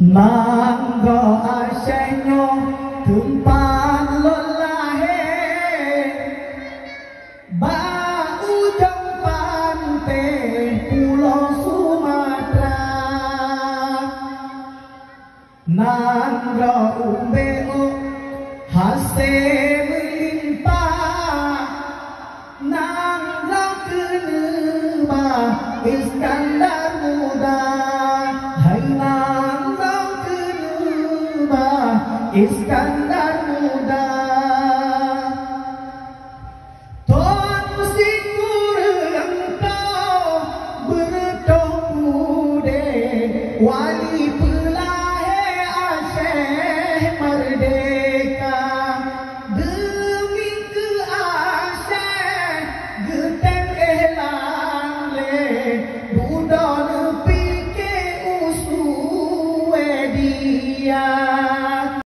Mangga asenyo tumpan lelahe ba ujung pante pulau Sumatera nangga umbeo hase melimpah nangga keneba Iskandar muda hai nangga keneba Iskandar muda Tuan sikur engkau bertomude wali pelahe Aceh merdeka demi ke Aceh geten elang le budon pike usu dia